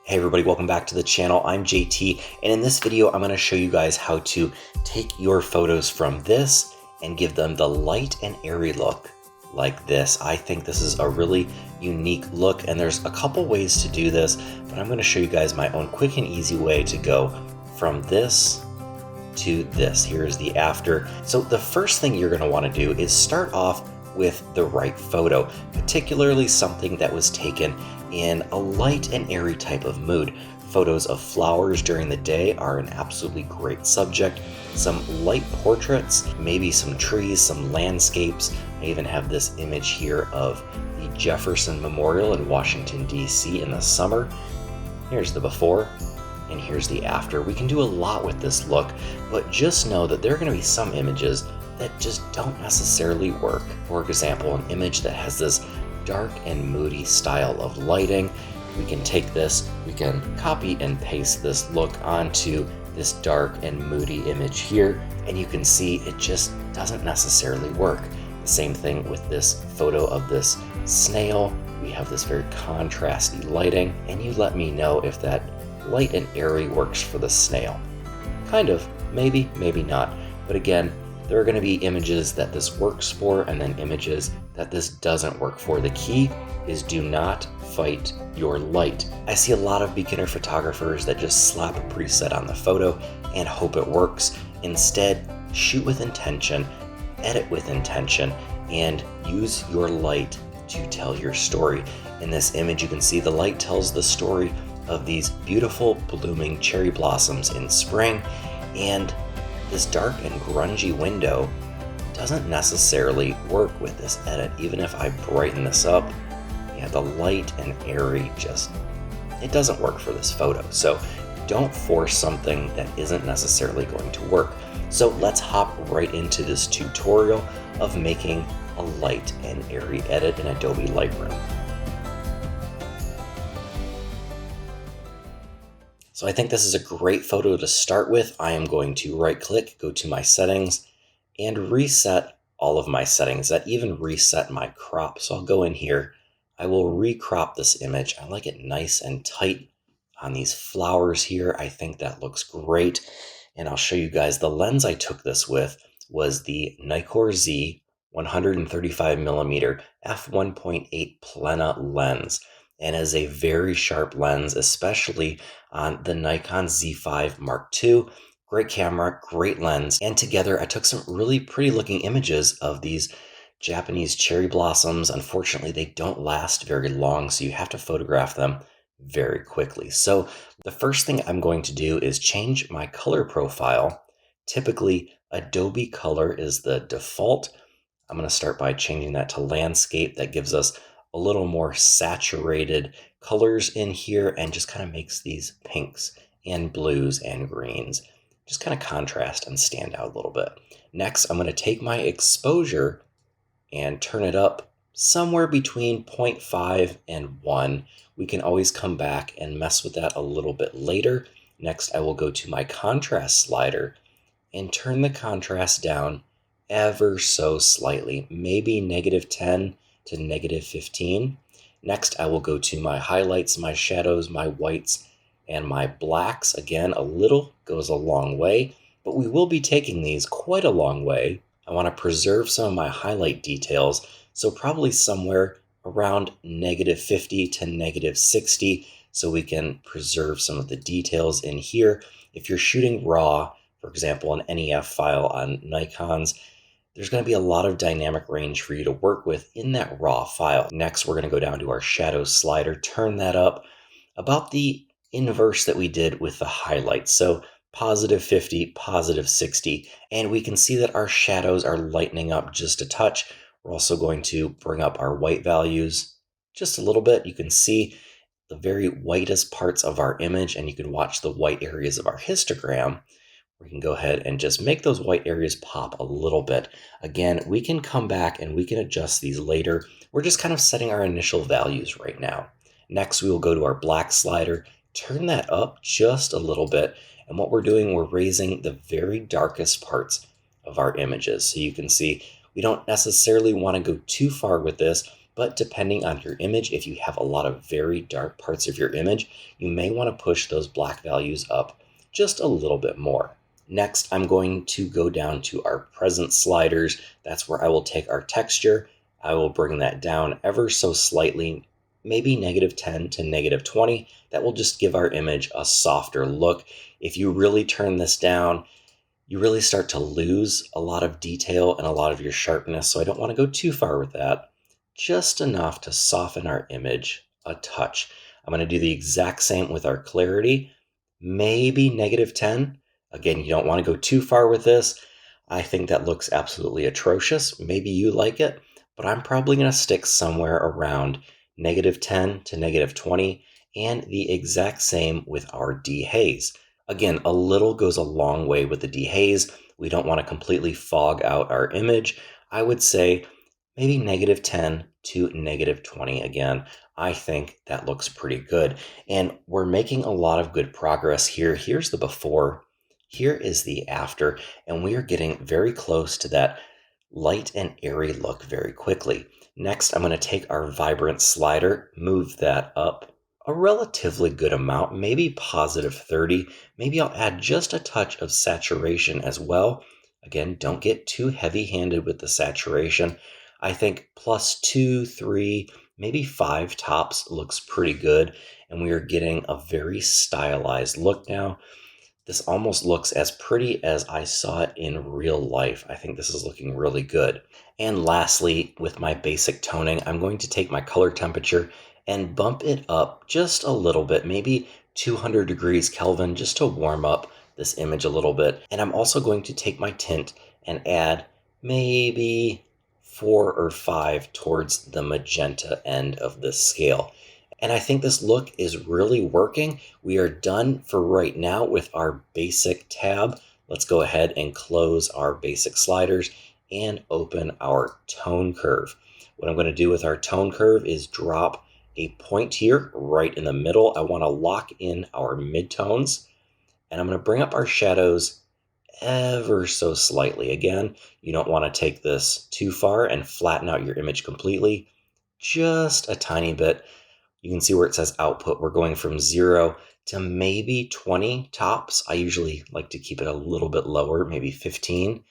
Hey everybody, welcome back to the channel. I'm JT, and in this video I'm going to show you guys how to take your photos from this and give them the light and airy look like this. I think this is a really unique look, and there's a couple ways to do this, but I'm going to show you guys my own quick and easy way to go from this to this. Here's the after. So the first thing you're going to want to do is start off with the right photo, particularly something that was taken in a light and airy type of mood. Photos of flowers during the day are an absolutely great subject. Some light portraits, maybe some trees, some landscapes. I even have this image here of the Jefferson Memorial in Washington, D.C. in the summer. Here's the before, and here's the after. We can do a lot with this look, but just know that there are going to be some images that just don't necessarily work. For example, an image that has this dark and moody style of lighting. We can take this, we can copy and paste this look onto this dark and moody image here, and you can see it just doesn't necessarily work. The same thing with this photo of this snail. We have this very contrasty lighting, and you let me know if that light and airy works for the snail. Kind of, maybe, maybe not. But again, there are going to be images that this works for, and then images that this doesn't work for. The key is do not fight your light. I see a lot of beginner photographers that just slap a preset on the photo and hope it works. Instead, shoot with intention, edit with intention, and use your light to tell your story. In this image, you can see the light tells the story of these beautiful blooming cherry blossoms in spring, and this dark and grungy window doesn't necessarily work with this edit. Even if I brighten this up, yeah, the light and airy it doesn't work for this photo. So don't force something that isn't necessarily going to work. So let's hop right into this tutorial of making a light and airy edit in Adobe Lightroom. So I think this is a great photo to start with. I am going to right click, go to my settings, and reset all of my settings. That even reset my crop. So I'll go in here, I will recrop this image. I like it nice and tight on these flowers here. I think that looks great. And I'll show you guys the lens I took this with was the Nikkor Z 135mm f1.8 Plena lens, and is a very sharp lens, especially on the Nikon Z5 Mark II. Great camera, great lens. And together I took some really pretty looking images of these Japanese cherry blossoms. Unfortunately, they don't last very long, so you have to photograph them very quickly. So the first thing I'm going to do is change my color profile. Typically, Adobe color is the default. I'm going to start by changing that to landscape. That gives us a little more saturated colors in here and just kind of makes these pinks and blues and greens just kind of contrast and stand out a little bit. Next, I'm going to take my exposure and turn it up somewhere between 0.5 and 1. We can always come back and mess with that a little bit later. Next, I will go to my contrast slider and turn the contrast down ever so slightly, maybe -10 to -15. Next, I will go to my highlights, my shadows, my whites, and my blacks. Again, a little goes a long way, but we will be taking these quite a long way. I want to preserve some of my highlight details, so probably somewhere around -50 to -60, so we can preserve some of the details in here. If you're shooting raw, for example, an NEF file on Nikons, there's going to be a lot of dynamic range for you to work with in that raw file. Next, we're going to go down to our shadow slider, turn that up about the inverse that we did with the highlights. So +50, +60, and we can see that our shadows are lightening up just a touch. We're also going to bring up our white values just a little bit. You can see the very whitest parts of our image, and you can watch the white areas of our histogram. We can go ahead and just make those white areas pop a little bit. Again, we can come back and we can adjust these later. We're just kind of setting our initial values right now. Next, we will go to our black slider, turn that up just a little bit. And what we're doing, we're raising the very darkest parts of our images. So you can see we don't necessarily want to go too far with this, But depending on your image, if you have a lot of very dark parts of your image, you may want to push those black values up just a little bit more. Next, I'm going to go down to our present sliders. That's where I will take our texture. I will bring that down ever so slightly, maybe -10 to -20. That will just give our image a softer look. If you really turn this down, you really start to lose a lot of detail and a lot of your sharpness, so I don't want to go too far with that. Just enough to soften our image a touch. I'm going to do the exact same with our clarity, maybe -10. Again, you don't want to go too far with this. I think that looks absolutely atrocious. Maybe you like it, but I'm probably going to stick somewhere around -10 to -20, and the exact same with our dehaze. Again, a little goes a long way with the dehaze. We don't want to completely fog out our image. I would say maybe -10 to -20 again. I think that looks pretty good. And we're making a lot of good progress here. Here's the before, here is the after, and we are getting very close to that light and airy look very quickly. Next, I'm going to take our vibrant slider, move that up a relatively good amount, maybe +30. Maybe I'll add just a touch of saturation as well. Again, don't get too heavy-handed with the saturation. I think +2, 3, maybe 5 tops looks pretty good, and we are getting a very stylized look now. This almost looks as pretty as I saw it in real life. I think this is looking really good. And lastly, with my basic toning, I'm going to take my color temperature and bump it up just a little bit, maybe 200 degrees Kelvin, just to warm up this image a little bit. And I'm also going to take my tint and add maybe 4 or 5 towards the magenta end of this scale. And I think this look is really working. We are done for right now with our basic tab. Let's go ahead and close our basic sliders and open our tone curve. What I'm going to do with our tone curve is drop a point here right in the middle. I want to lock in our midtones, and I'm going to bring up our shadows ever so slightly. Again, you don't want to take this too far and flatten out your image completely, just a tiny bit. You can see where it says output, we're going from 0 to maybe 20 tops. I usually like to keep it a little bit lower, maybe 15.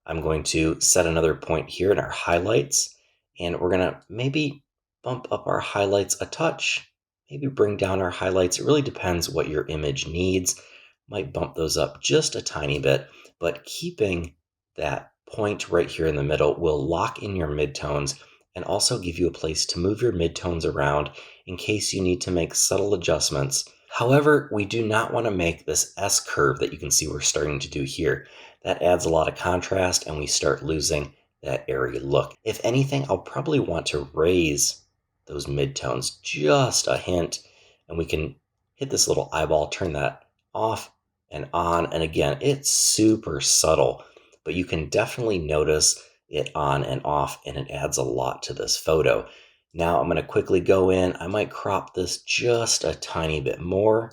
I'm going to set another point here in our highlights, and we're going to maybe bump up our highlights a touch, maybe bring down our highlights. It really depends what your image needs. Might bump those up just a tiny bit, but keeping that point right here in the middle will lock in your midtones and also give you a place to move your midtones around in case you need to make subtle adjustments. However, we do not want to make this S curve that you can see we're starting to do here. That adds a lot of contrast and we start losing that airy look. If anything, I'll probably want to raise those midtones just a hint, and we can hit this little eyeball, turn that off and on. And again, it's super subtle, but you can definitely notice it on and off, and it adds a lot to this photo. Now I'm going to quickly go in. I might crop this just a tiny bit more,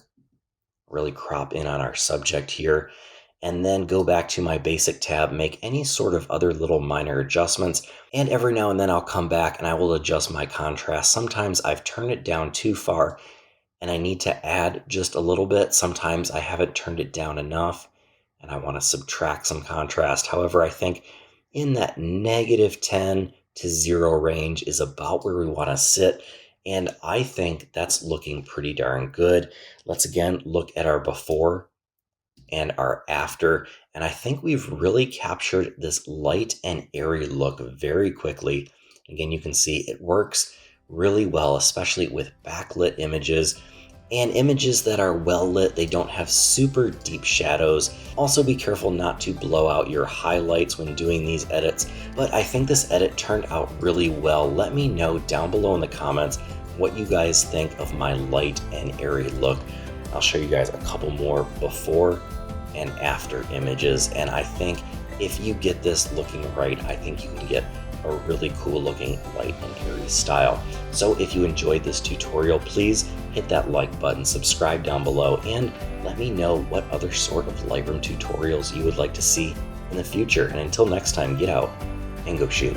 really crop in on our subject here, and then go back to my basic tab, make any sort of other little minor adjustments. And every now and then I'll come back and I will adjust my contrast. Sometimes I've turned it down too far and I need to add just a little bit. Sometimes I haven't turned it down enough and I want to subtract some contrast. However, I think in that -10 to 0 range is about where we want to sit. And I think that's looking pretty darn good. Let's again look at our before and our after. And I think we've really captured this light and airy look very quickly. Again, you can see it works really well, especially with backlit images and images that are well lit. They don't have super deep shadows. Also be careful not to blow out your highlights when doing these edits, but I think this edit turned out really well. Let me know down below in the comments what you guys think of my light and airy look. I'll show you guys a couple more before and after images, and I think if you get this looking right, I think you can get a really cool looking light and airy style. So if you enjoyed this tutorial, please hit that like button, subscribe down below, and let me know what other sort of Lightroom tutorials you would like to see in the future. And until next time, get out and go shoot.